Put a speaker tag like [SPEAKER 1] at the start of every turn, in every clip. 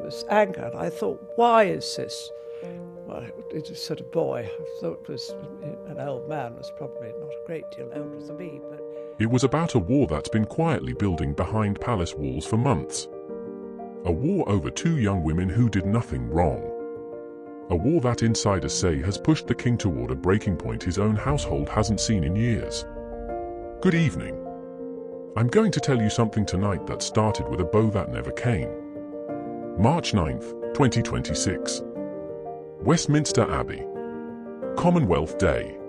[SPEAKER 1] was anger, and I thought, why is this? Well, it was sort of boy. I thought it was an old man, was probably not a great deal older than me, but...
[SPEAKER 2] It was about a war that's been quietly building behind palace walls for months. A war over two young women who did nothing wrong. A war that insiders say has pushed the king toward a breaking point his own household hasn't seen in years. Good evening. I'm going to tell you something tonight that started with a bow that never came. March 9th, 2026. Westminster Abbey. Commonwealth Day.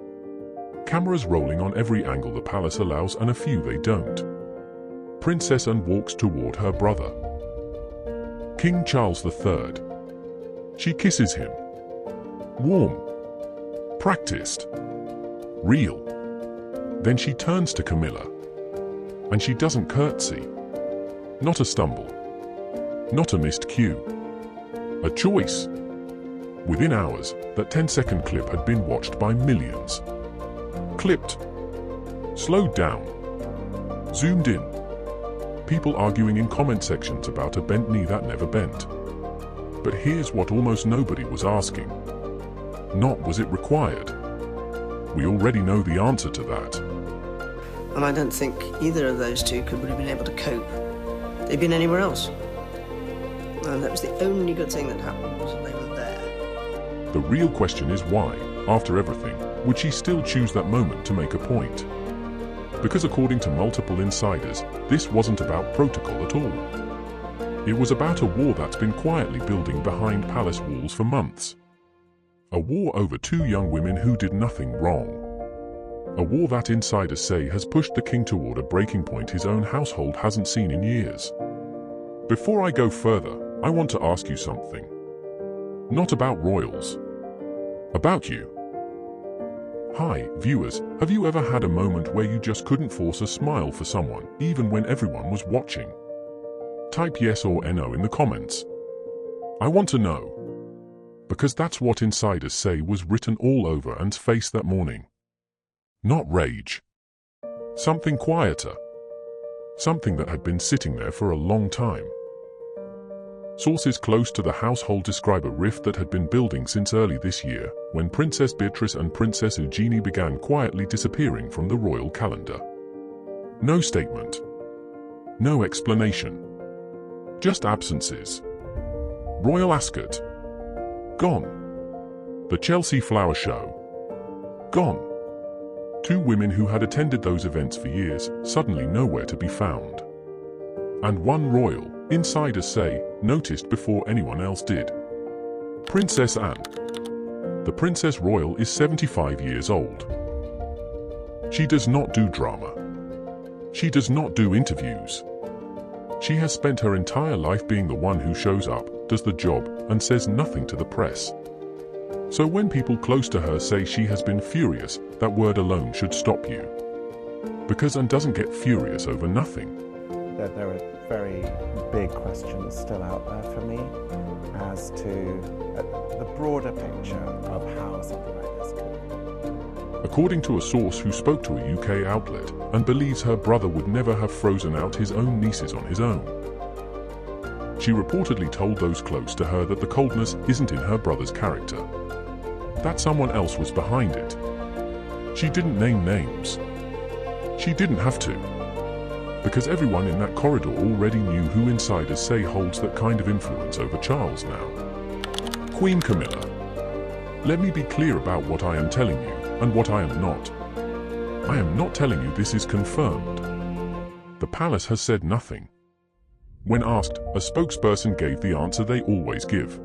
[SPEAKER 2] Cameras rolling on every angle the palace allows and a few they don't. Princess Anne walks toward her brother, King Charles III. She kisses him. Warm. Practiced. Real. Then she turns to Camilla. And she doesn't curtsey. Not a stumble. Not a missed cue. A choice. Within hours, that 10-second clip had been watched by millions. Clipped. Slowed down. Zoomed in. People arguing in comment sections about a bent knee that never bent. But here's what almost nobody was asking. Not was it required. We already know the answer to that.
[SPEAKER 3] And I don't think either of those two would have been able to cope. They'd been anywhere else. And that was the only good thing that happened, was that they were there.
[SPEAKER 2] The real question is why, after everything, would she still choose that moment to make a point? Because according to multiple insiders, this wasn't about protocol at all. It was about a war that's been quietly building behind palace walls for months. A war over two young women who did nothing wrong. A war that insiders say has pushed the king toward a breaking point his own household hasn't seen in years. Before I go further, I want to ask you something. Not about royals. About you. Hi, viewers, have you ever had a moment where you just couldn't force a smile for someone, even when everyone was watching? Type yes or no in the comments. I want to know. Because that's what insiders say was written all over Anne's face that morning. Not rage. Something quieter. Something that had been sitting there for a long time. Sources close to the household describe a rift that had been building since early this year, when Princess Beatrice and Princess Eugenie began quietly disappearing from the royal calendar. No statement. No explanation. Just absences. Royal Ascot. Gone. The Chelsea Flower Show. Gone. Two women who had attended those events for years, suddenly nowhere to be found. And one royal, insiders say, noticed before anyone else did. Princess Anne. The Princess Royal is 75 years old. She does not do drama. She does not do interviews. She has spent her entire life being the one who shows up, does the job, and says nothing to the press. So when people close to her say she has been furious, that word alone should stop you. Because Anne doesn't get furious over nothing.
[SPEAKER 4] There are very big questions still out there for me as to the broader picture of how something like this could.
[SPEAKER 2] According to a source who spoke to a UK outlet and believes her brother would never have frozen out his own nieces on his own. She reportedly told those close to her that the coldness isn't in her brother's character. That someone else was behind it. She didn't name names. She didn't have to. Because everyone in that corridor already knew who insiders say holds that kind of influence over Charles now. Queen Camilla. Let me be clear about what I am telling you and what I am not. I am not telling you this is confirmed. The palace has said nothing. When asked, a spokesperson gave the answer they always give.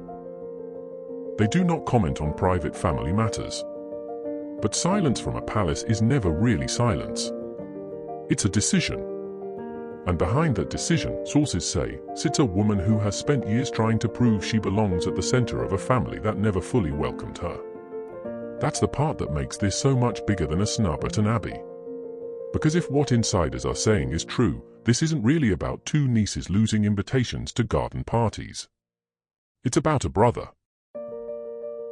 [SPEAKER 2] They do not comment on private family matters. But silence from a palace is never really silence. It's a decision. And behind that decision, sources say, sits a woman who has spent years trying to prove she belongs at the center of a family that never fully welcomed her. That's the part that makes this so much bigger than a snub at an abbey. Because if what insiders are saying is true, this isn't really about two nieces losing invitations to garden parties. It's about a brother.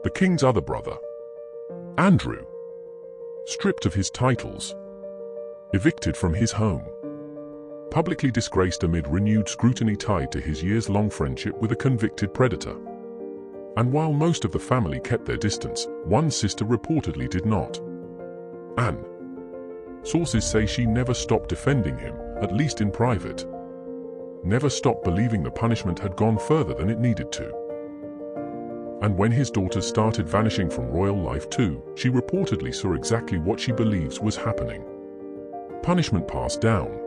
[SPEAKER 2] The king's other brother. Andrew. Stripped of his titles. Evicted from his home. publicly disgraced amid renewed scrutiny tied to his years-long friendship with a convicted predator. And while most of the family kept their distance, one sister reportedly did not. Anne. Sources say she never stopped defending him, at least in private. Never stopped believing the punishment had gone further than it needed to. And when his daughters started vanishing from royal life too, she reportedly saw exactly what she believes was happening. Punishment passed down.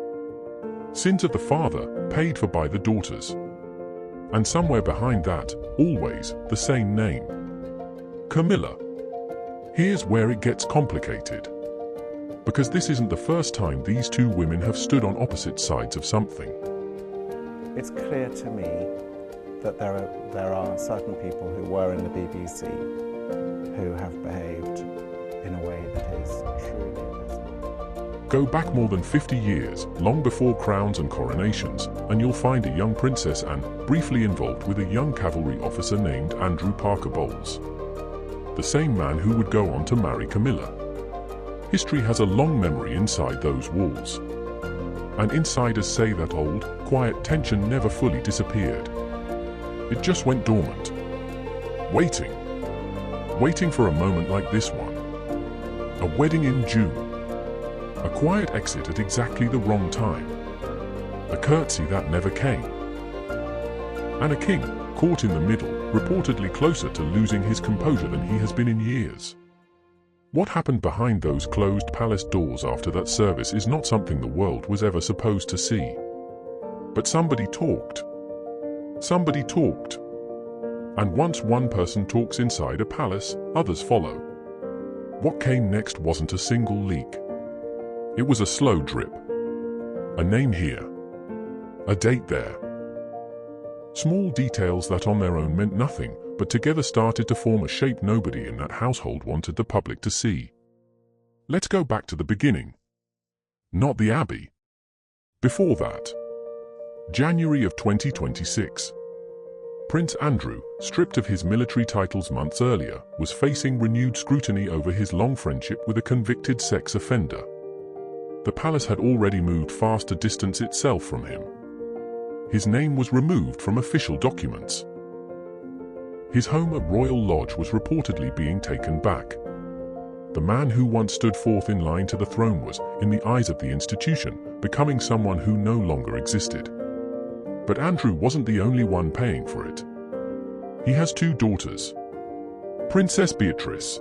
[SPEAKER 2] Sins of the father, paid for by the daughters. And somewhere behind that, always, the same name. Camilla. Here's where it gets complicated. Because this isn't the first time these two women have stood on opposite sides of something.
[SPEAKER 4] It's clear to me that there are certain people who were in the BBC who have behaved in a way that is truly abysmal.
[SPEAKER 2] Go back more than 50 years, long before crowns and coronations, and you'll find a young Princess Anne briefly involved with a young cavalry officer named Andrew Parker Bowles. The same man who would go on to marry Camilla. History has a long memory inside those walls. And insiders say that old, quiet tension never fully disappeared. It just went dormant. Waiting. Waiting for a moment like this one. A wedding in June. A quiet exit at exactly the wrong time. A curtsey that never came. And a king, caught in the middle, reportedly closer to losing his composure than he has been in years. What happened behind those closed palace doors after that service is not something the world was ever supposed to see. But somebody talked. Somebody talked. And once one person talks inside a palace, others follow. What came next wasn't a single leak. It was a slow drip. A name here. A date there. Small details that on their own meant nothing, but together started to form a shape nobody in that household wanted the public to see. Let's go back to the beginning. Not the Abbey. Before that. January of 2026. Prince Andrew, stripped of his military titles months earlier, was facing renewed scrutiny over his long friendship with a convicted sex offender. The palace had already moved fast to distance itself from him. His name was removed from official documents. His home at Royal Lodge was reportedly being taken back. The man who once stood fourth in line to the throne was, in the eyes of the institution, becoming someone who no longer existed. But Andrew wasn't the only one paying for it. He has two daughters. Princess Beatrice.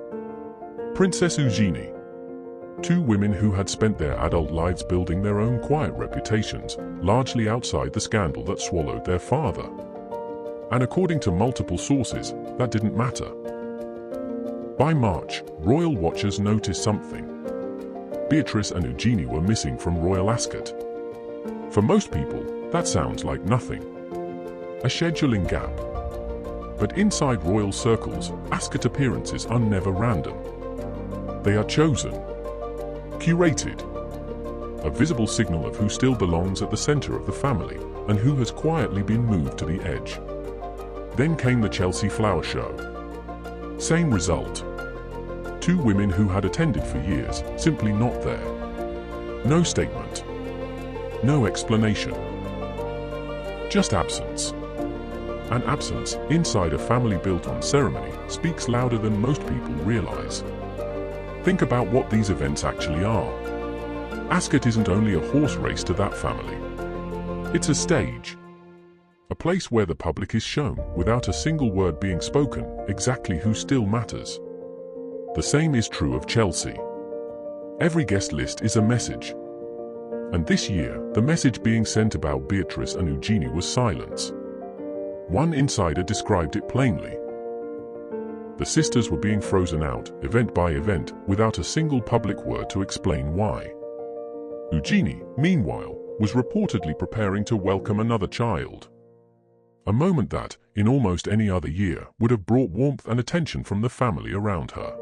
[SPEAKER 2] Princess Eugenie. Two women who had spent their adult lives building their own quiet reputations, largely outside the scandal that swallowed their father. And according to multiple sources, that didn't matter. By March, royal watchers noticed something. Beatrice and Eugenie were missing from Royal Ascot. For most people, that sounds like nothing. A scheduling gap. But inside royal circles, Ascot appearances are never random. They are chosen. Curated. A visible signal of who still belongs at the center of the family, and who has quietly been moved to the edge. Then came the Chelsea Flower Show. Same result. Two women who had attended for years, simply not there. No statement. No explanation. Just absence. An absence, inside a family built on ceremony, speaks louder than most people realize. Think about what these events actually are. Ascot isn't only a horse race to that family. It's a stage. A place where the public is shown, without a single word being spoken, exactly who still matters. The same is true of Chelsea. Every guest list is a message. And this year, the message being sent about Beatrice and Eugenie was silence. One insider described it plainly. The sisters were being frozen out, event by event, without a single public word to explain why. Eugenie, meanwhile, was reportedly preparing to welcome another child. A moment that, in almost any other year, would have brought warmth and attention from the family around her.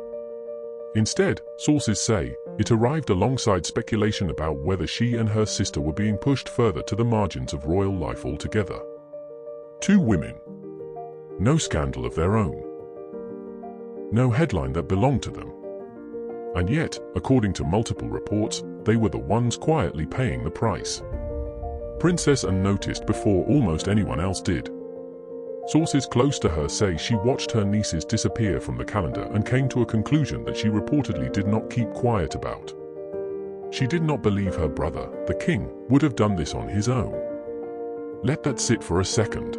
[SPEAKER 2] Instead, sources say, it arrived alongside speculation about whether she and her sister were being pushed further to the margins of royal life altogether. Two women. No scandal of their own. No headline that belonged to them. And yet, according to multiple reports, they were the ones quietly paying the price. princess unnoticed before almost anyone else did. Sources close to her say she watched her nieces disappear from the calendar and came to a conclusion that she reportedly did not keep quiet about. She did not believe her brother, the king, would have done this on his own. Let that sit for a second.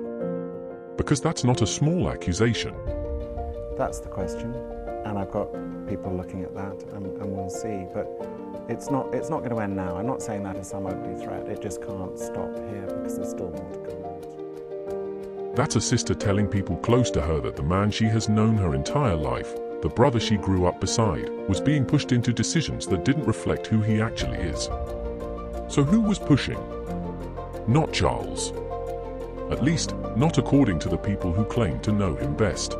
[SPEAKER 2] Because that's not a small accusation.
[SPEAKER 4] That's the question, and I've got people looking at that, and we'll see. But it's not going to end now. I'm not saying that as some ugly threat. It just can't stop here because there's still more to come out.
[SPEAKER 2] That's a sister telling people close to her that the man she has known her entire life, the brother she grew up beside, was being pushed into decisions that didn't reflect who he actually is. So who was pushing? Not Charles. At least, not according to the people who claim to know him best.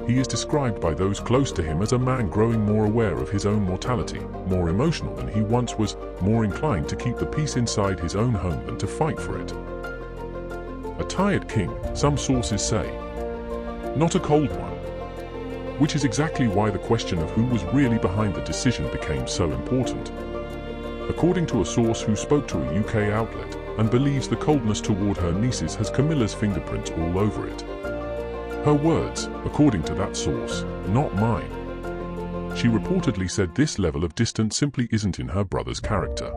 [SPEAKER 2] He is described by those close to him as a man growing more aware of his own mortality, more emotional than he once was, more inclined to keep the peace inside his own home than to fight for it. A tired king, some sources say. Not a cold one. Which is exactly why the question of who was really behind the decision became so important. According to a source who spoke to a UK outlet and believes the coldness toward her nieces has Camilla's fingerprints all over it. Her words, according to that source, not mine. She reportedly said this level of distance simply isn't in her brother's character.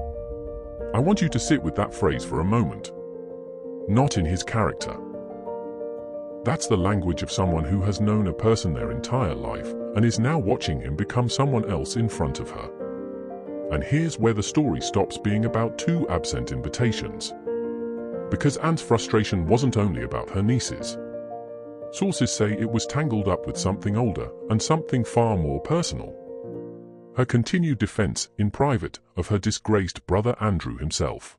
[SPEAKER 2] I want you to sit with that phrase for a moment. Not in his character. That's the language of someone who has known a person their entire life and is now watching him become someone else in front of her. And here's where the story stops being about two absent invitations. Because Anne's frustration wasn't only about her nieces. Sources say it was tangled up with something older and something far more personal. Her continued defense, in private, of her disgraced brother Andrew himself.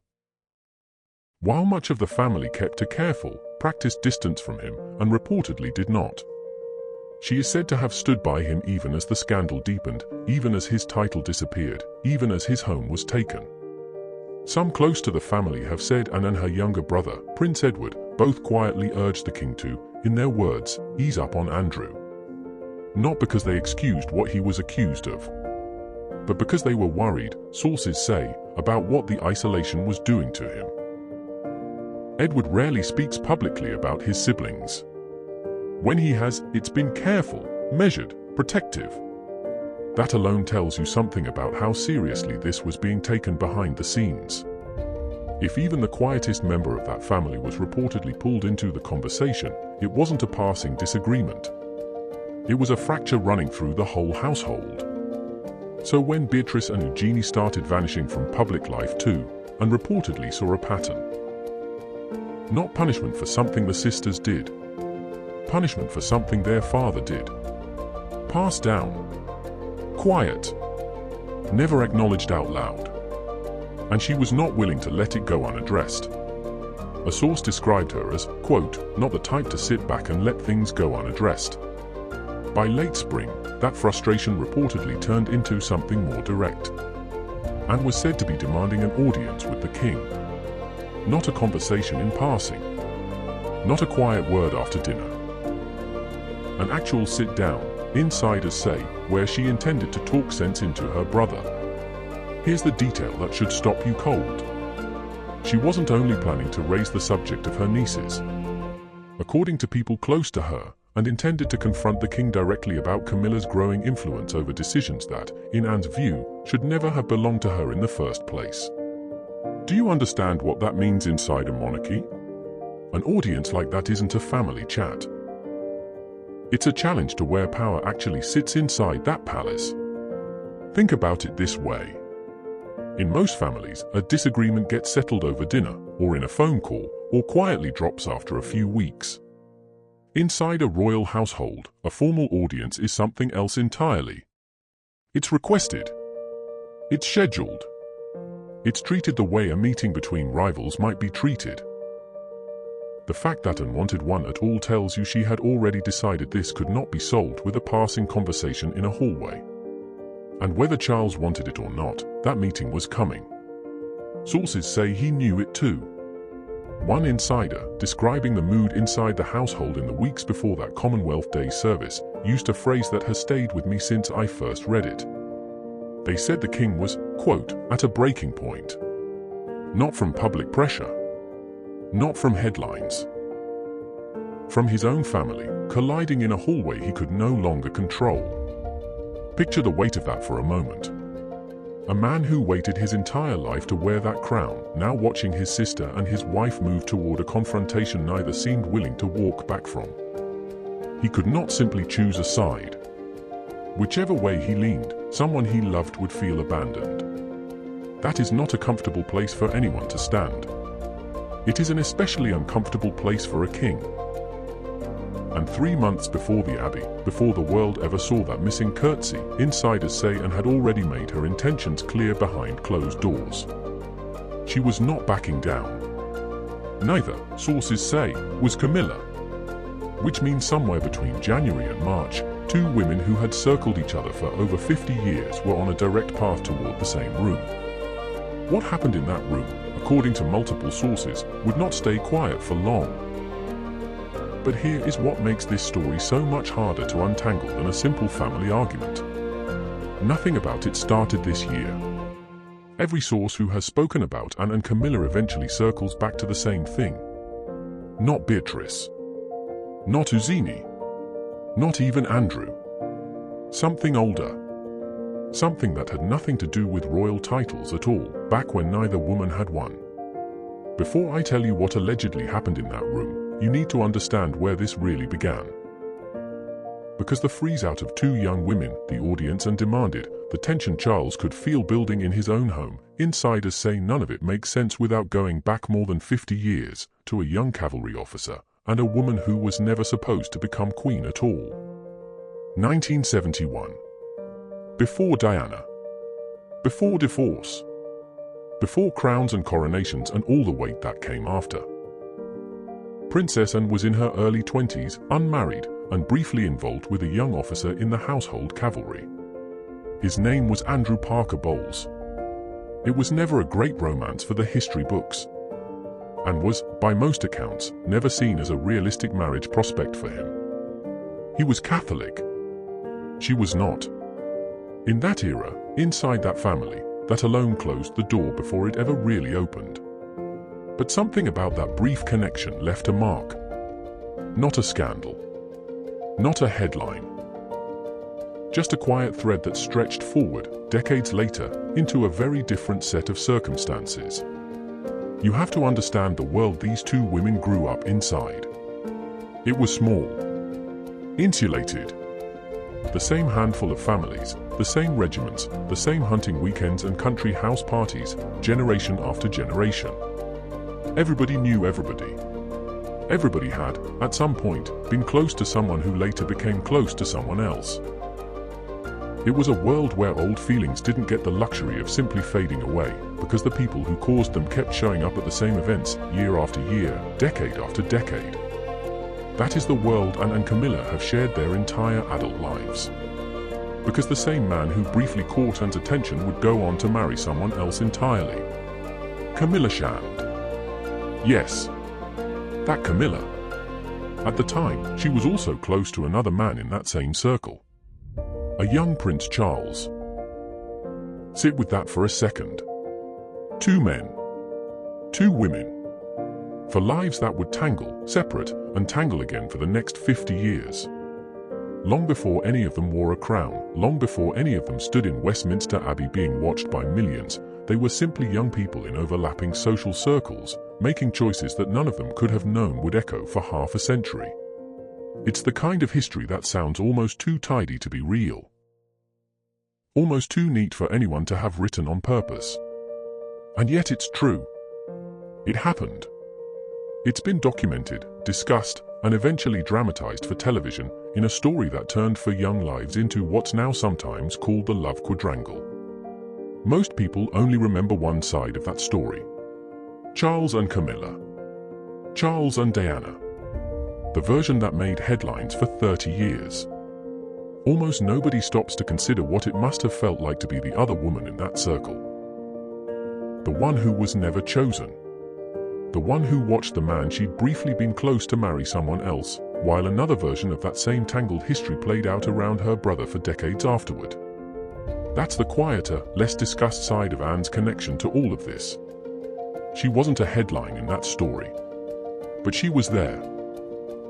[SPEAKER 2] While much of the family kept a careful, practiced distance from him and reportedly did not. She is said to have stood by him even as the scandal deepened, even as his title disappeared, even as his home was taken. Some close to the family have said Anne and her younger brother, Prince Edward, both quietly urged the king to, in their words, ease up on Andrew. Not because they excused what he was accused of, but because they were worried, sources say, about what the isolation was doing to him. Edward rarely speaks publicly about his siblings. When he has, it's been careful, measured, protective. That alone tells you something about how seriously this was being taken behind the scenes. If even the quietest member of that family was reportedly pulled into the conversation, it wasn't a passing disagreement. It was a fracture running through the whole household. So when Beatrice and Eugenie started vanishing from public life too, and reportedly saw a pattern. Not punishment for something the sisters did. Punishment for something their father did. Passed down. Quiet. Never acknowledged out loud. And she was not willing to let it go unaddressed. A source described her as, quote, not the type to sit back and let things go unaddressed. By late spring, that frustration reportedly turned into something more direct, and was said to be demanding an audience with the king. Not a conversation in passing. Not a quiet word after dinner. An actual sit-down, insiders say, where she intended to talk sense into her brother. Here's the detail that should stop you cold. She wasn't only planning to raise the subject of her nieces. According to people close to her, and intended to confront the king directly about Camilla's growing influence over decisions that, in Anne's view, should never have belonged to her in the first place. Do you understand what that means inside a monarchy? An audience like that isn't a family chat. It's a challenge to where power actually sits inside that palace. Think about it this way. In most families, a disagreement gets settled over dinner, or in a phone call, or quietly drops after a few weeks. Inside a royal household, a formal audience is something else entirely. It's requested. It's scheduled. It's treated the way a meeting between rivals might be treated. The fact that Anne wanted one at all tells you she had already decided this could not be solved with a passing conversation in a hallway. And whether Charles wanted it or not, that meeting was coming. Sources say he knew it too. One insider, describing the mood inside the household in the weeks before that Commonwealth Day service, used a phrase that has stayed with me since I first read it. They said the king was, quote, at a breaking point. Not from public pressure. Not from headlines. From his own family, colliding in a hallway he could no longer control. Picture the weight of that for a moment. A man who waited his entire life to wear that crown, now watching his sister and his wife move toward a confrontation neither seemed willing to walk back from. He could not simply choose a side. Whichever way he leaned, someone he loved would feel abandoned. That is not a comfortable place for anyone to stand. It is an especially uncomfortable place for a king. And 3 months before the Abbey, before the world ever saw that missing curtsey, insiders say Anne had already made her intentions clear behind closed doors. She was not backing down. Neither, sources say, was Camilla. Which means somewhere between January and March, 2 women who had circled each other for over 50 years were on a direct path toward the same room. What happened in that room, according to multiple sources, would not stay quiet for long. But here is what makes this story so much harder to untangle than a simple family argument. Nothing about it started this year. Every source who has spoken about Anne and Camilla eventually circles back to the same thing. Not Beatrice. Not Eugenie. Not even Andrew. Something older. Something that had nothing to do with royal titles at all, back when neither woman had one. Before I tell you what allegedly happened in that room, you need to understand where this really began. Because the freeze out of 2 young women, the audience and demanded, the tension Charles could feel building in his own home, insiders say none of it makes sense without going back more than 50 years, to a young cavalry officer, and a woman who was never supposed to become queen at all. 1971. Before Diana. Before divorce. Before crowns and coronations and all the weight that came after. Princess Anne was in her early 20s, unmarried, and briefly involved with a young officer in the household cavalry. His name was Andrew Parker Bowles. It was never a great romance for the history books, and was, by most accounts, never seen as a realistic marriage prospect for him. He was Catholic. She was not. In that era, inside that family, that alone closed the door before it ever really opened. But something about that brief connection left a mark. Not a scandal. Not a headline. Just a quiet thread that stretched forward, decades later, into a very different set of circumstances. You have to understand the world these 2 women grew up inside. It was small. Insulated. The same handful of families, the same regiments, the same hunting weekends and country house parties, generation after generation. Everybody knew everybody. Everybody had, at some point, been close to someone who later became close to someone else. It was a world where old feelings didn't get the luxury of simply fading away, because the people who caused them kept showing up at the same events, year after year, decade after decade. That is the world Anne and Camilla have shared their entire adult lives. Because the same man who briefly caught Anne's attention would go on to marry someone else entirely. Camilla Shand. Yes, that Camilla. At the time, she was also close to another man in that same circle. A young Prince Charles. Sit with that for a second. 2 men. 2 women. For lives that would tangle, separate, and tangle again for the next 50 years. Long before any of them wore a crown, long before any of them stood in Westminster Abbey being watched by millions, they were simply young people in overlapping social circles, making choices that none of them could have known would echo for half a century. It's the kind of history that sounds almost too tidy to be real. Almost too neat for anyone to have written on purpose. And yet it's true. It happened. It's been documented, discussed, and eventually dramatized for television in a story that turned for young lives into what's now sometimes called the love quadrangle. Most people only remember one side of that story. Charles and Camilla. Charles and Diana. The version that made headlines for 30 years. Almost nobody stops to consider what it must have felt like to be the other woman in that circle. The one who was never chosen. The one who watched the man she'd briefly been close to marry someone else, while another version of that same tangled history played out around her brother for decades afterward. That's the quieter, less discussed side of Anne's connection to all of this. She wasn't a headline in that story. But she was there.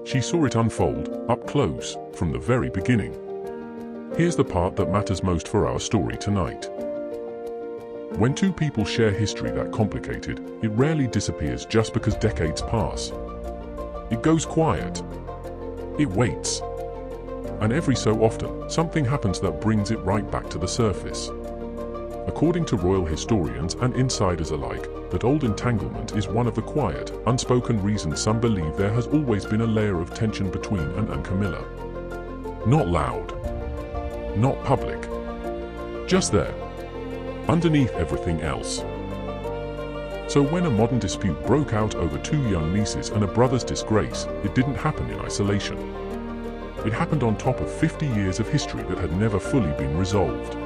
[SPEAKER 2] She saw it unfold, up close, from the very beginning. Here's the part that matters most for our story tonight. When two people share history that complicated, it rarely disappears just because decades pass. It goes quiet. It waits. And every so often, something happens that brings it right back to the surface. According to royal historians and insiders alike, that old entanglement is one of the quiet, unspoken reasons some believe there has always been a layer of tension between Anne and Camilla. Not loud. Not public. Just there. Underneath everything else. So when a modern dispute broke out over two young nieces and a brother's disgrace, it didn't happen in isolation. It happened on top of 50 years of history that had never fully been resolved.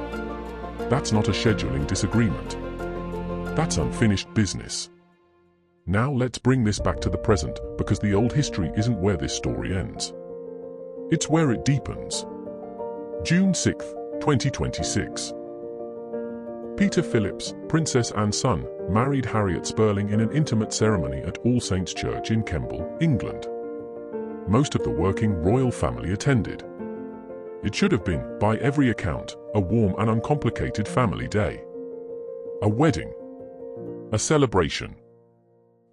[SPEAKER 2] That's not a scheduling disagreement. That's unfinished business. Now let's bring this back to the present, because the old history isn't where this story ends. It's where it deepens. June 6, 2026. Peter Phillips, Princess Anne's son, married Harriet Spurling in an intimate ceremony at All Saints Church in Kemble, England. Most of the working royal family attended. It should have been, by every account, a warm and uncomplicated family day. A wedding. A celebration.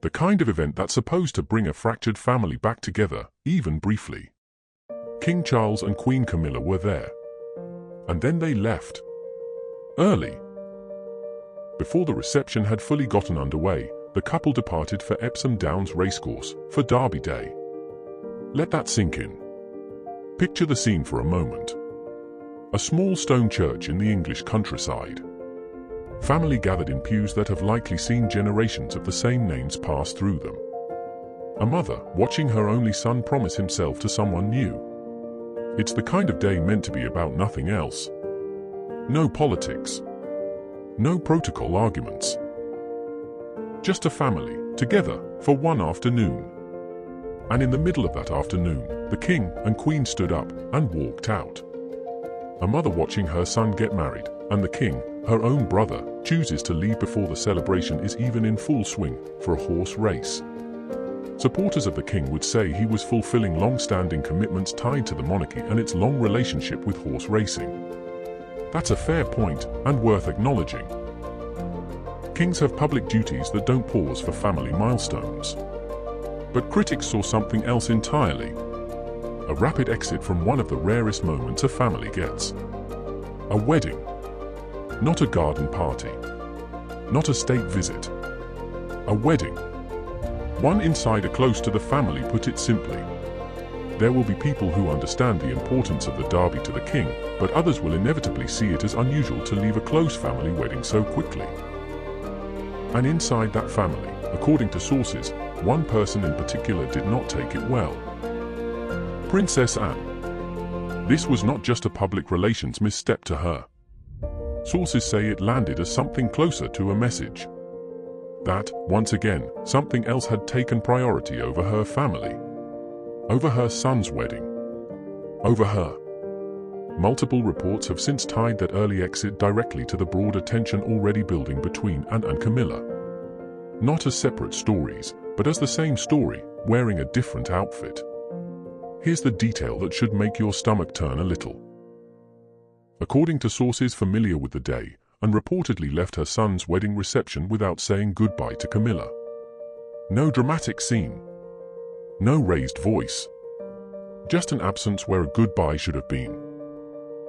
[SPEAKER 2] The kind of event that's supposed to bring a fractured family back together, even briefly. King Charles and Queen Camilla were there. And then they left. Early. Before the reception had fully gotten underway, the couple departed for Epsom Downs Racecourse for Derby Day. Let that sink in. Picture the scene for a moment. A small stone church in the English countryside. Family gathered in pews that have likely seen generations of the same names pass through them. A mother watching her only son promise himself to someone new. It's the kind of day meant to be about nothing else. No politics. No protocol arguments. Just a family, together, for one afternoon. And in the middle of that afternoon, the King and Queen stood up and walked out. A mother watching her son get married, and the King, her own brother, chooses to leave before the celebration is even in full swing for a horse race. Supporters of the King would say he was fulfilling long-standing commitments tied to the monarchy and its long relationship with horse racing. That's a fair point, and worth acknowledging. Kings have public duties that don't pause for family milestones. But critics saw something else entirely. A rapid exit from one of the rarest moments a family gets. A wedding. Not a garden party. Not a state visit. A wedding. One insider close to the family put it simply. There will be people who understand the importance of the derby to the King, but others will inevitably see it as unusual to leave a close family wedding so quickly. And inside that family, according to sources, one person in particular did not take it well. Princess Anne. This was not just a public relations misstep to her. Sources say it landed as something closer to a message. That, once again, something else had taken priority over her family. Over her son's wedding. Over her. Multiple reports have since tied that early exit directly to the broader tension already building between Anne and Camilla. Not as separate stories, but as the same story, wearing a different outfit. Here's the detail that should make your stomach turn a little. According to sources familiar with the day, Anne reportedly left her son's wedding reception without saying goodbye to Camilla. No dramatic scene. No raised voice. Just an absence where a goodbye should have been.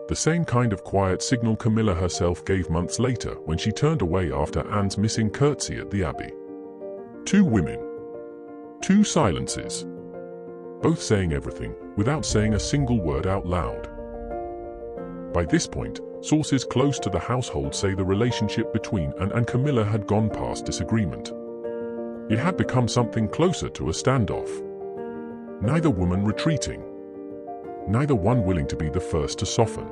[SPEAKER 2] The same kind of quiet signal Camilla herself gave months later when she turned away after Anne's missing curtsey at the Abbey. Two women. Two silences. Both saying everything without saying a single word out loud. By this point, sources close to the household say the relationship between Anne and Camilla had gone past disagreement. It had become something closer to a standoff. Neither woman retreating. Neither one willing to be the first to soften.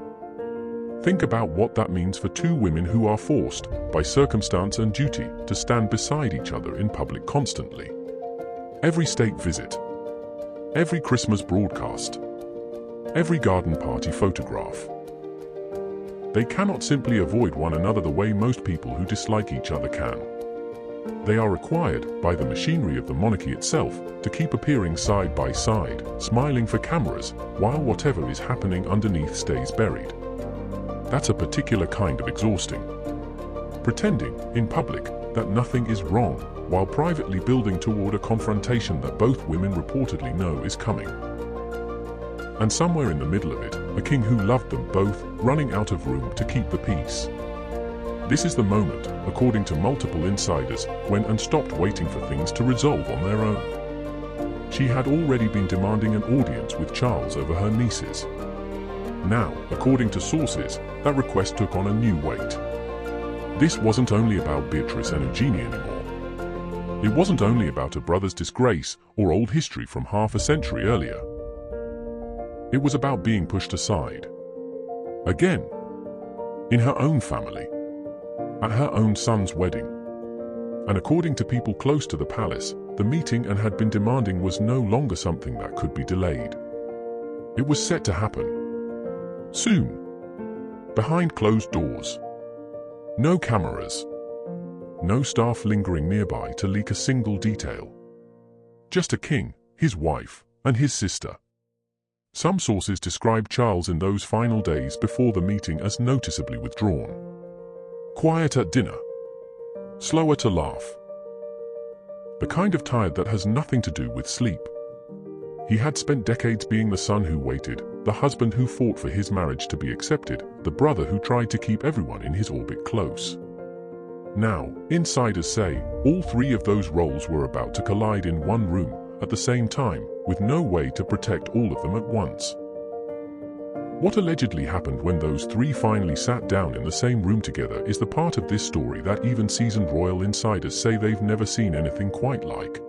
[SPEAKER 2] Think about what that means for two women who are forced, by circumstance and duty, to stand beside each other in public constantly. Every state visit. Every Christmas broadcast. Every garden party photograph. They cannot simply avoid one another the way most people who dislike each other can. They are required, by the machinery of the monarchy itself, to keep appearing side by side, smiling for cameras, while whatever is happening underneath stays buried. That's a particular kind of exhausting. Pretending, in public, that nothing is wrong, while privately building toward a confrontation that both women reportedly know is coming. And somewhere in the middle of it, a king who loved them both, running out of room to keep the peace. This is the moment, according to multiple insiders, when Anne stopped waiting for things to resolve on their own. She had already been demanding an audience with Charles over her nieces. Now, according to sources, that request took on a new weight. This wasn't only about Beatrice and Eugenie anymore. It wasn't only about a brother's disgrace or old history from half a century earlier. It was about being pushed aside. Again. In her own family. At her own son's wedding. And according to people close to the palace, the meeting Anne had been demanding was no longer something that could be delayed. It was set to happen. Soon. Behind closed doors. No cameras. No staff lingering nearby to leak a single detail. Just a king, his wife, and his sister. Some sources describe Charles in those final days before the meeting as noticeably withdrawn. Quiet at dinner. Slower to laugh. The kind of tired that has nothing to do with sleep. He had spent decades being the son who waited, the husband who fought for his marriage to be accepted, the brother who tried to keep everyone in his orbit close. Now, insiders say, all three of those roles were about to collide in one room, at the same time, with no way to protect all of them at once. What allegedly happened when those three finally sat down in the same room together is the part of this story that even seasoned royal insiders say they've never seen anything quite like.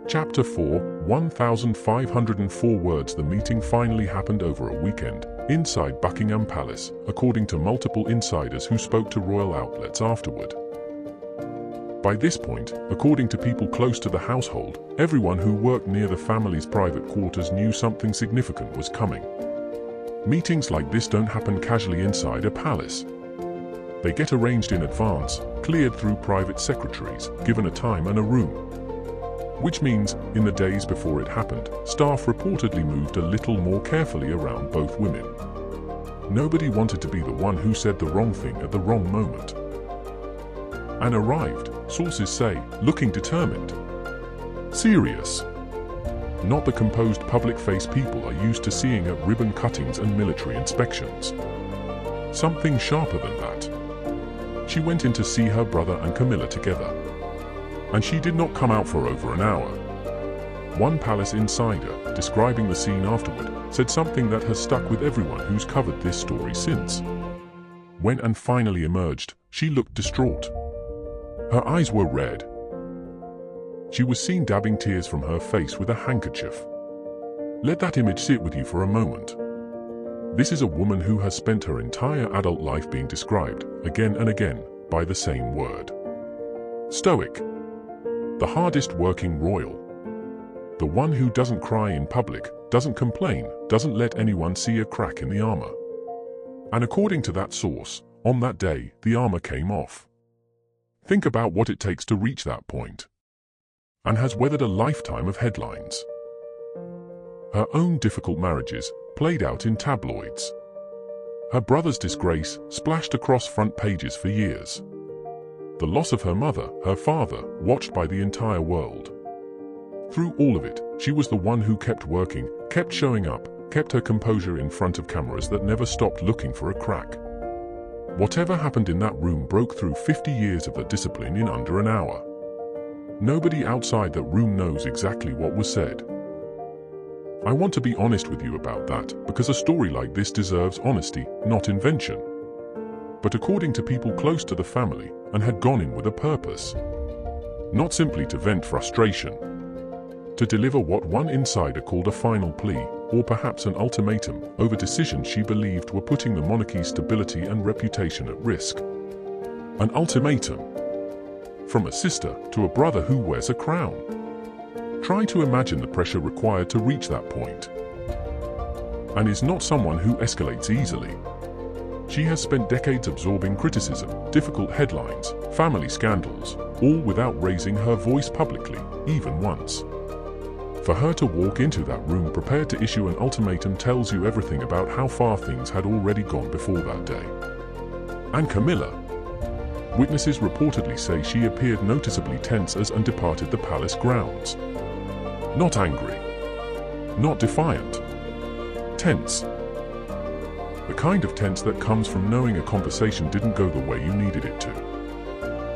[SPEAKER 2] Chapter 4, 1,504 words. The meeting finally happened over a weekend, inside Buckingham Palace, according to multiple insiders who spoke to royal outlets afterward. By this point, according to people close to the household, everyone who worked near the family's private quarters knew something significant was coming. Meetings like this don't happen casually inside a palace. They get arranged in advance, cleared through private secretaries, given a time and a room. Which means, in the days before it happened, staff reportedly moved a little more carefully around both women. Nobody wanted to be the one who said the wrong thing at the wrong moment. Anne arrived, sources say, looking determined. Serious. Not the composed public face people are used to seeing at ribbon cuttings and military inspections. Something sharper than that. She went in to see her brother and Camilla together. And she did not come out for over an hour. One palace insider, describing the scene afterward, said something that has stuck with everyone who's covered this story since. When Anne finally emerged, she looked distraught. Her eyes were red. She was seen dabbing tears from her face with a handkerchief. Let that image sit with you for a moment. This is a woman who has spent her entire adult life being described, again and again, by the same word. Stoic. The hardest working royal. The one who doesn't cry in public, doesn't complain, doesn't let anyone see a crack in the armor. And according to that source, on that day, the armor came off. Think about what it takes to reach that point. And has weathered a lifetime of headlines. Her own difficult marriages, played out in tabloids. Her brother's disgrace, splashed across front pages for years. The loss of her mother, her father, watched by the entire world. Through all of it, she was the one who kept working, kept showing up, kept her composure in front of cameras that never stopped looking for a crack. Whatever happened in that room broke through 50 years of that discipline in under an hour. Nobody outside that room knows exactly what was said. I want to be honest with you about that, because a story like this deserves honesty, not invention. But according to people close to the family, Anne had gone in with a purpose. Not simply to vent frustration. To deliver what one insider called a final plea, or perhaps an ultimatum, over decisions she believed were putting the monarchy's stability and reputation at risk. An ultimatum. From a sister to a brother who wears a crown. Try to imagine the pressure required to reach that point. Anne is not someone who escalates easily. She has spent decades absorbing criticism, difficult headlines, family scandals, all without raising her voice publicly, even once. For her to walk into that room prepared to issue an ultimatum tells you everything about how far things had already gone before that day. And Camilla. Witnesses reportedly say she appeared noticeably tense as and departed the palace grounds. Not angry. Not defiant. Tense. The kind of tense that comes from knowing a conversation didn't go the way you needed it to.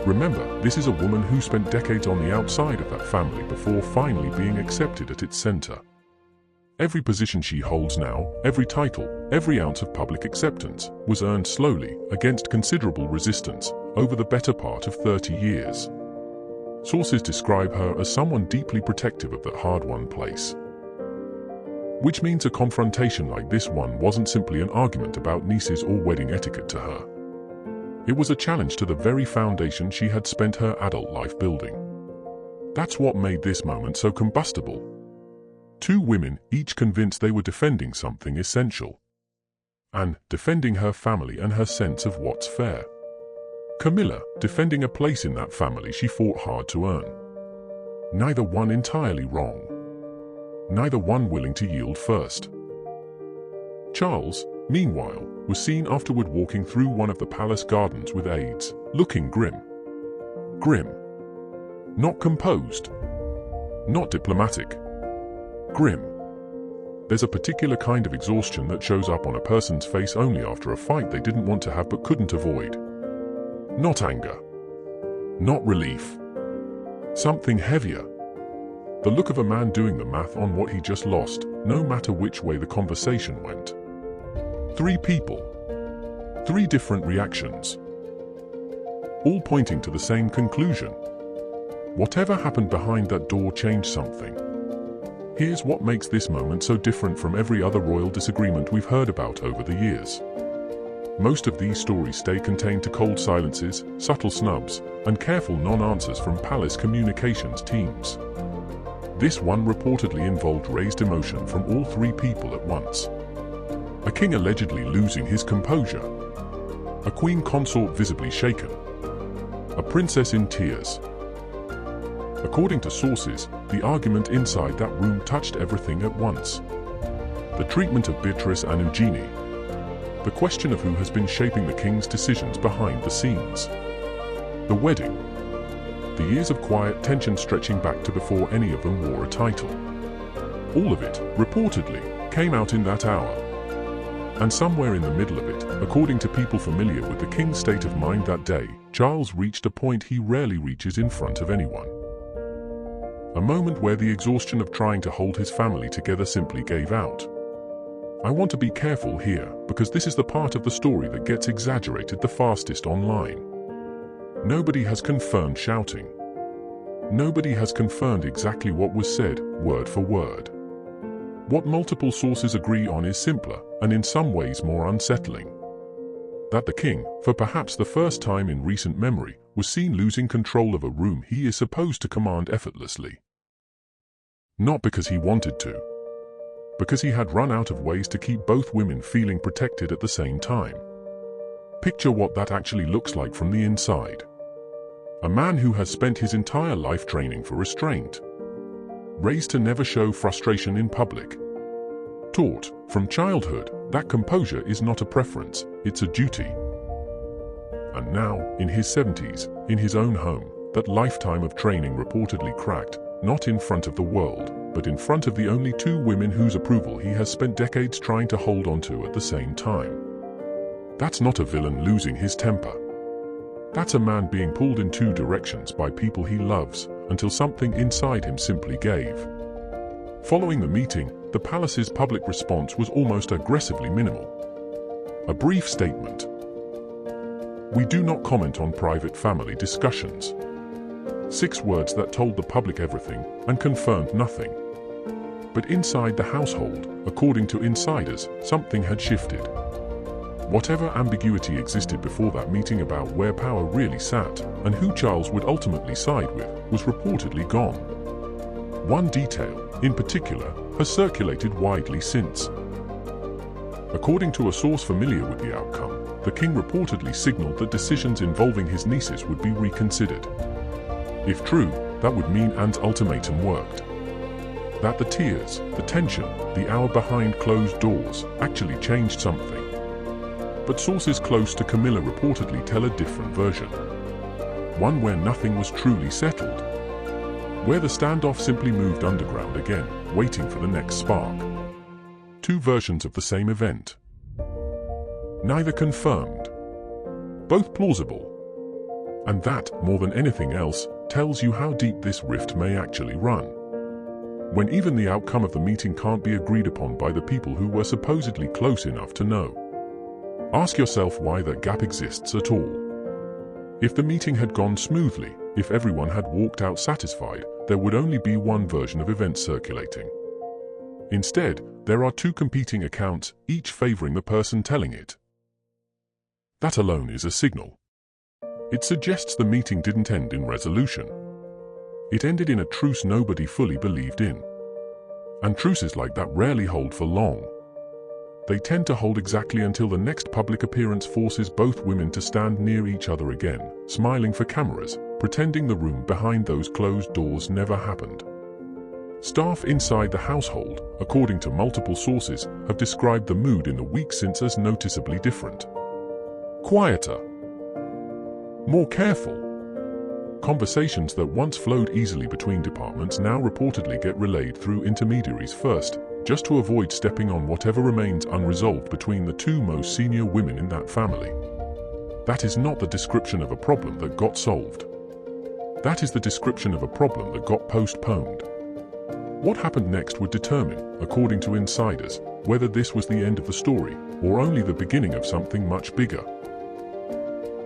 [SPEAKER 2] Remember, this is a woman who spent decades on the outside of that family before finally being accepted at its center. Every position she holds now, every title, every ounce of public acceptance, was earned slowly, against considerable resistance, over the better part of 30 years. Sources describe her as someone deeply protective of that hard-won place. Which means a confrontation like this one wasn't simply an argument about nieces or wedding etiquette to her. It was a challenge to the very foundation she had spent her adult life building. That's what made this moment so combustible. Two women, each convinced they were defending something essential. And defending her family and her sense of what's fair. Camilla, defending a place in that family she fought hard to earn. Neither one entirely wrong. Neither one willing to yield first. Charles, meanwhile, was seen afterward walking through one of the palace gardens with aides, looking grim. Grim. Not composed. Not diplomatic. Grim. There's a particular kind of exhaustion that shows up on a person's face only after a fight they didn't want to have but couldn't avoid. Not anger. Not relief. Something heavier. The look of a man doing the math on what he just lost, no matter which way the conversation went. Three people. Three different reactions. All pointing to the same conclusion. Whatever happened behind that door changed something. Here's what makes this moment so different from every other royal disagreement we've heard about over the years. Most of these stories stay contained to cold silences, subtle snubs, and careful non-answers from palace communications teams. This one reportedly involved raised emotion from all three people at once. A king allegedly losing his composure. A queen consort visibly shaken. A princess in tears. According to sources, the argument inside that room touched everything at once. The treatment of Beatrice and Eugenie. The question of who has been shaping the king's decisions behind the scenes. The wedding. The years of quiet tension stretching back to before any of them wore a title. All of it, reportedly, came out in that hour. And somewhere in the middle of it, according to people familiar with the king's state of mind that day, Charles reached a point he rarely reaches in front of anyone. A moment where the exhaustion of trying to hold his family together simply gave out. I want to be careful here, because this is the part of the story that gets exaggerated the fastest online. Nobody has confirmed shouting. Nobody has confirmed exactly what was said, word for word. What multiple sources agree on is simpler, and in some ways more unsettling. That the king, for perhaps the first time in recent memory, was seen losing control of a room he is supposed to command effortlessly. Not because he wanted to. Because he had run out of ways to keep both women feeling protected at the same time. Picture what that actually looks like from the inside. A man who has spent his entire life training for restraint. Raised to never show frustration in public. Taught, from childhood, that composure is not a preference, it's a duty. And now, in his 70s, in his own home, that lifetime of training reportedly cracked, not in front of the world, but in front of the only two women whose approval he has spent decades trying to hold onto at the same time. That's not a villain losing his temper. That's a man being pulled in two directions by people he loves, until something inside him simply gave. Following the meeting, the palace's public response was almost aggressively minimal. A brief statement. We do not comment on private family discussions. 6 words that told the public everything and confirmed nothing. But inside the household, according to insiders, something had shifted. Whatever ambiguity existed before that meeting about where power really sat and who Charles would ultimately side with was reportedly gone. One detail, in particular, has circulated widely since. According to a source familiar with the outcome, the king reportedly signaled that decisions involving his nieces would be reconsidered. If true, that would mean Anne's ultimatum worked. That the tears, the tension, the hour behind closed doors actually changed something. But sources close to Camilla reportedly tell a different version. One where nothing was truly settled. Where the standoff simply moved underground again, waiting for the next spark. Two versions of the same event. Neither confirmed. Both plausible. And that, more than anything else, tells you how deep this rift may actually run. When even the outcome of the meeting can't be agreed upon by the people who were supposedly close enough to know. Ask yourself why that gap exists at all. If the meeting had gone smoothly, if everyone had walked out satisfied, there would only be one version of events circulating. Instead, there are two competing accounts, each favoring the person telling it. That alone is a signal. It suggests the meeting didn't end in resolution. It ended in a truce nobody fully believed in. And truces like that rarely hold for long. They tend to hold exactly until the next public appearance forces both women to stand near each other again, smiling for cameras, pretending the room behind those closed doors never happened. Staff inside the household, according to multiple sources, have described the mood in the weeks since as noticeably different. Quieter. More careful. Conversations that once flowed easily between departments now reportedly get relayed through intermediaries first, just to avoid stepping on whatever remains unresolved between the two most senior women in that family. That is not the description of a problem that got solved. That is the description of a problem that got postponed. What happened next would determine, according to insiders, whether this was the end of the story, or only the beginning of something much bigger.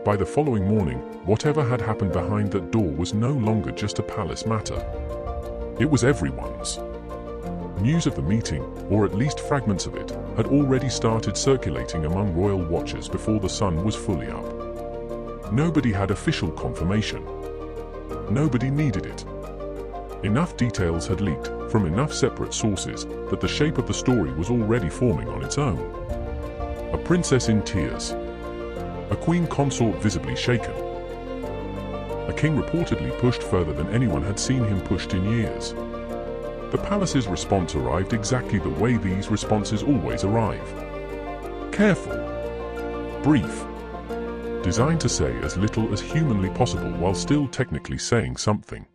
[SPEAKER 2] By the following morning, whatever had happened behind that door was no longer just a palace matter. It was everyone's. News of the meeting, or at least fragments of it, had already started circulating among royal watchers before the sun was fully up. Nobody had official confirmation. Nobody needed it. Enough details had leaked, from enough separate sources, that the shape of the story was already forming on its own. A princess in tears. A queen consort visibly shaken. A king reportedly pushed further than anyone had seen him pushed in years. The palace's response arrived exactly the way these responses always arrive. Careful. Brief. Designed to say as little as humanly possible while still technically saying something.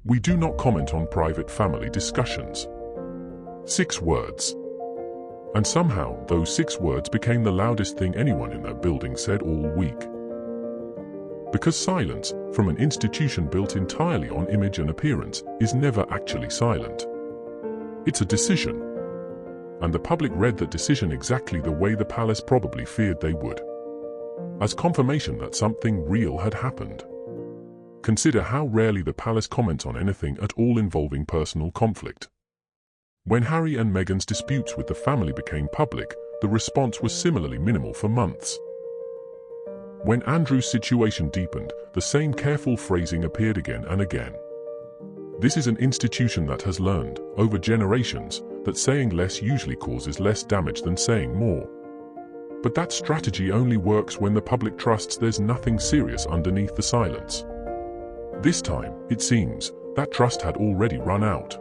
[SPEAKER 2] We do not comment on private family discussions. 6 words. And somehow, those 6 words became the loudest thing anyone in that building said all week. Because silence, from an institution built entirely on image and appearance, is never actually silent. It's a decision. And the public read that decision exactly the way the palace probably feared they would. As confirmation that something real had happened. Consider how rarely the palace comments on anything at all involving personal conflict. When Harry and Meghan's disputes with the family became public, the response was similarly minimal for months. When Andrew's situation deepened, the same careful phrasing appeared again and again. This is an institution that has learned, over generations, that saying less usually causes less damage than saying more. But that strategy only works when the public trusts there's nothing serious underneath the silence. This time, it seems, that trust had already run out.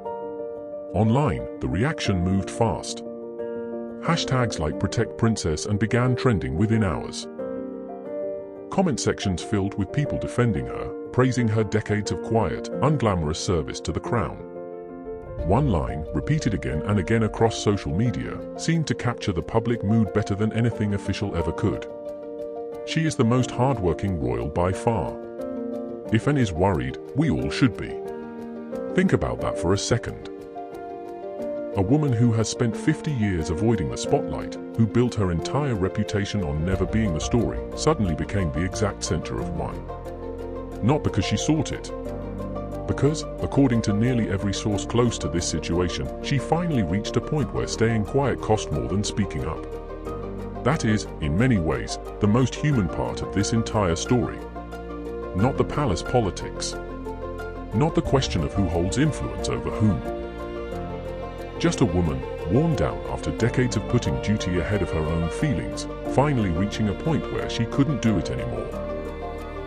[SPEAKER 2] Online, the reaction moved fast. Hashtags like Protect Princess and began trending within hours. Comment sections filled with people defending her, praising her decades of quiet, unglamorous service to the crown. One line, repeated again and again across social media, seemed to capture the public mood better than anything official ever could. She is the most hardworking royal by far. If Anne is worried, we all should be. Think about that for a second. A woman who has spent 50 years avoiding the spotlight, who built her entire reputation on never being the story, suddenly became the exact center of one. Not because she sought it. Because, according to nearly every source close to this situation, she finally reached a point where staying quiet cost more than speaking up. That is, in many ways, the most human part of this entire story. Not the palace politics. Not the question of who holds influence over whom. Just a woman, worn down after decades of putting duty ahead of her own feelings, finally reaching a point where she couldn't do it anymore.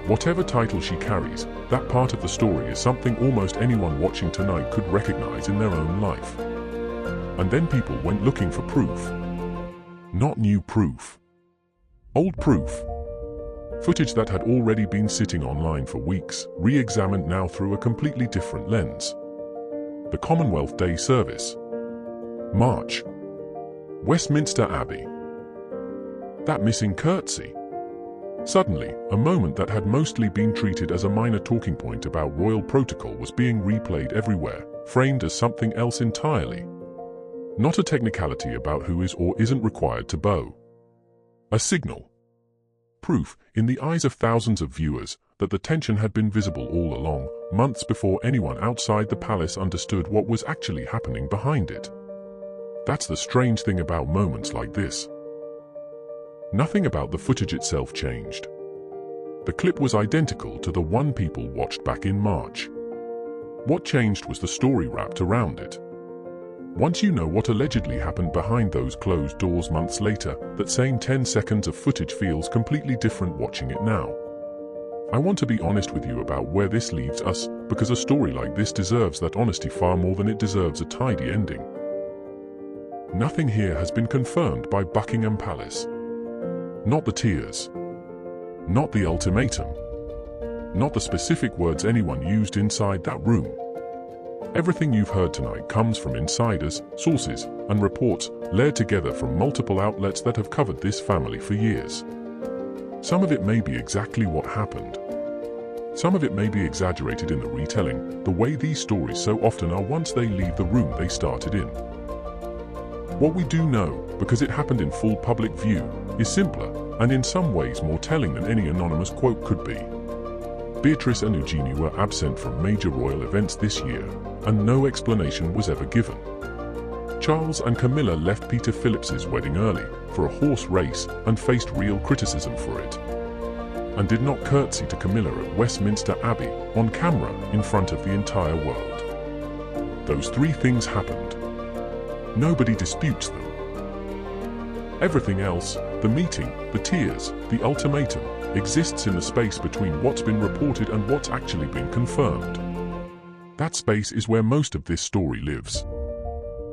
[SPEAKER 2] Whatever title she carries, that part of the story is something almost anyone watching tonight could recognize in their own life. And then people went looking for proof. Not new proof. Old proof. Footage that had already been sitting online for weeks, re-examined now through a completely different lens. The Commonwealth Day Service. March. Westminster Abbey. That missing curtsey. Suddenly, a moment that had mostly been treated as a minor talking point about royal protocol was being replayed everywhere, framed as something else entirely. Not a technicality about who is or isn't required to bow. A signal. Proof, in the eyes of thousands of viewers, that the tension had been visible all along, months before anyone outside the palace understood what was actually happening behind it. That's the strange thing about moments like this. Nothing about the footage itself changed. The clip was identical to the one people watched back in March. What changed was the story wrapped around it. Once you know what allegedly happened behind those closed doors months later, that same 10 seconds of footage feels completely different watching it now. I want to be honest with you about where this leaves us, because a story like this deserves that honesty far more than it deserves a tidy ending. Nothing here has been confirmed by Buckingham Palace. Not the tears. Not the ultimatum. Not the specific words anyone used inside that room. Everything you've heard tonight comes from insiders, sources, and reports layered together from multiple outlets that have covered this family for years. Some of it may be exactly what happened. Some of it may be exaggerated in the retelling, the way these stories so often are once they leave the room they started in. What we do know, because it happened in full public view, is simpler, and in some ways more telling than any anonymous quote could be. Beatrice and Eugenie were absent from major royal events this year, and no explanation was ever given. Charles and Camilla left Peter Phillips's wedding early, for a horse race, and faced real criticism for it. And did not curtsey to Camilla at Westminster Abbey, on camera, in front of the entire world. Those three things happened. Nobody disputes them. Everything else, the meeting, the tears, the ultimatum, exists in the space between what's been reported and what's actually been confirmed. That space is where most of this story lives.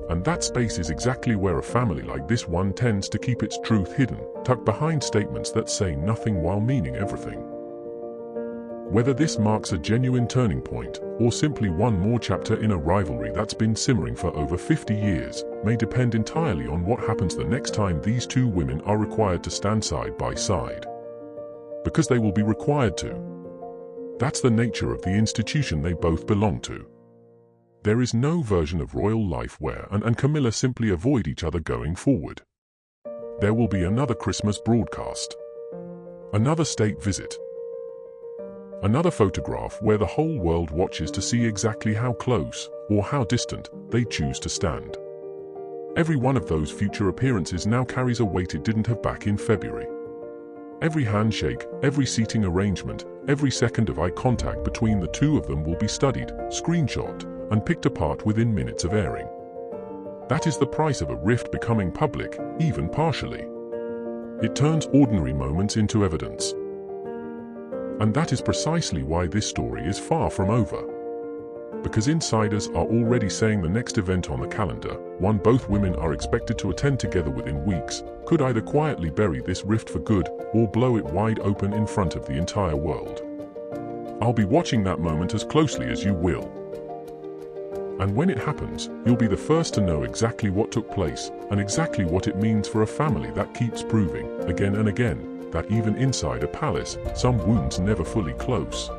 [SPEAKER 2] And that space is exactly where a family like this one tends to keep its truth hidden, tucked behind statements that say nothing while meaning everything. Whether this marks a genuine turning point, or simply one more chapter in a rivalry that's been simmering for over 50 years, may depend entirely on what happens the next time these two women are required to stand side by side. Because they will be required to. That's the nature of the institution they both belong to. There is no version of royal life where Anne and Camilla simply avoid each other going forward. There will be another Christmas broadcast. Another state visit. Another photograph where the whole world watches to see exactly how close, or how distant, they choose to stand. Every one of those future appearances now carries a weight it didn't have back in February. Every handshake, every seating arrangement, every second of eye contact between the two of them will be studied, screenshot, and picked apart within minutes of airing. That is the price of a rift becoming public, even partially. It turns ordinary moments into evidence. And that is precisely why this story is far from over. Because insiders are already saying the next event on the calendar, one both women are expected to attend together within weeks, could either quietly bury this rift for good, or blow it wide open in front of the entire world. I'll be watching that moment as closely as you will. And when it happens, you'll be the first to know exactly what took place, and exactly what it means for a family that keeps proving, again and again, that even inside a palace, some wounds never fully close.